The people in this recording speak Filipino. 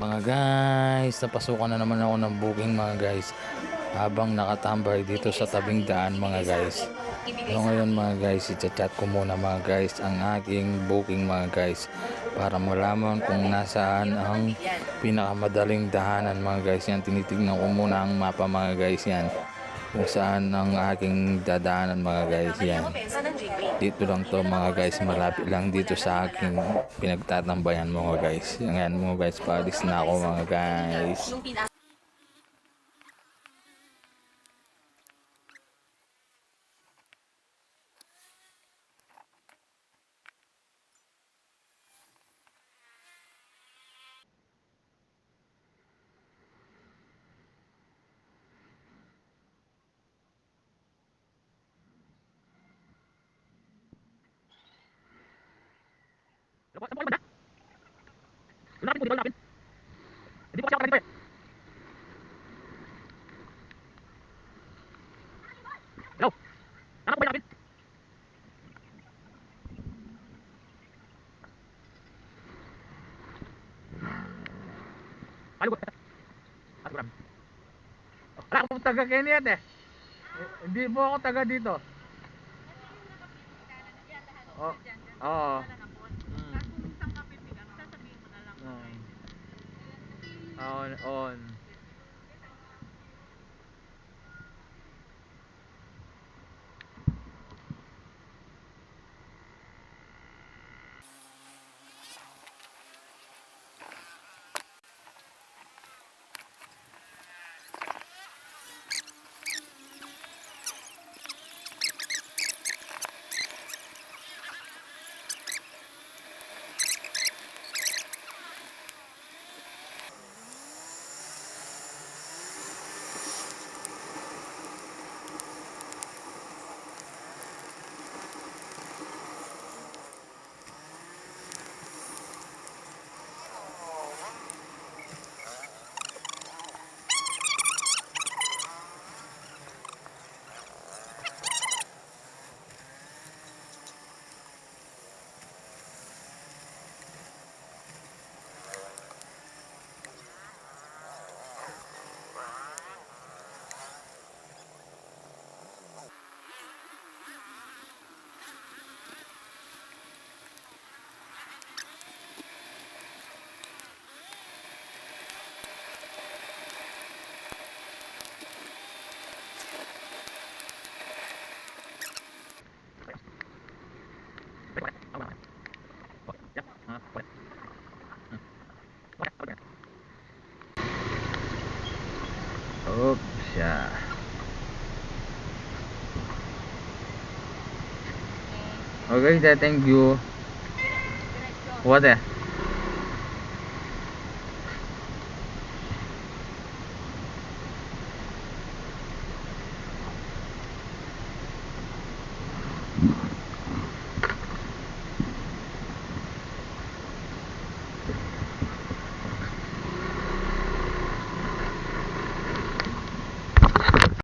Mga guys, napasukan na naman ako ng booking mga guys habang nakatambay dito sa tabing daan mga guys. So ngayon mga guys, i-chat ko muna mga guys ang aking booking mga guys para malaman kung nasaan ang pinakamadaling dahanan mga guys. Yan, tinitignan ko muna ang mapa mga guys yan, kung saan ang aking dadaanan mga guys yan. Dito lang to mga guys, malapit lang dito sa aking pinagtatambayan mga guys. Yan mga guys, paalis na ako mga guys. Hindi po kasi ako taga dito eh. Hello? Tama po ba namin? Paano po? At marami. Wala akong taga Kenya eh. Hindi po ako taga dito. Oh, oo. On. Oops, yeah. Okay, thank you. What eh?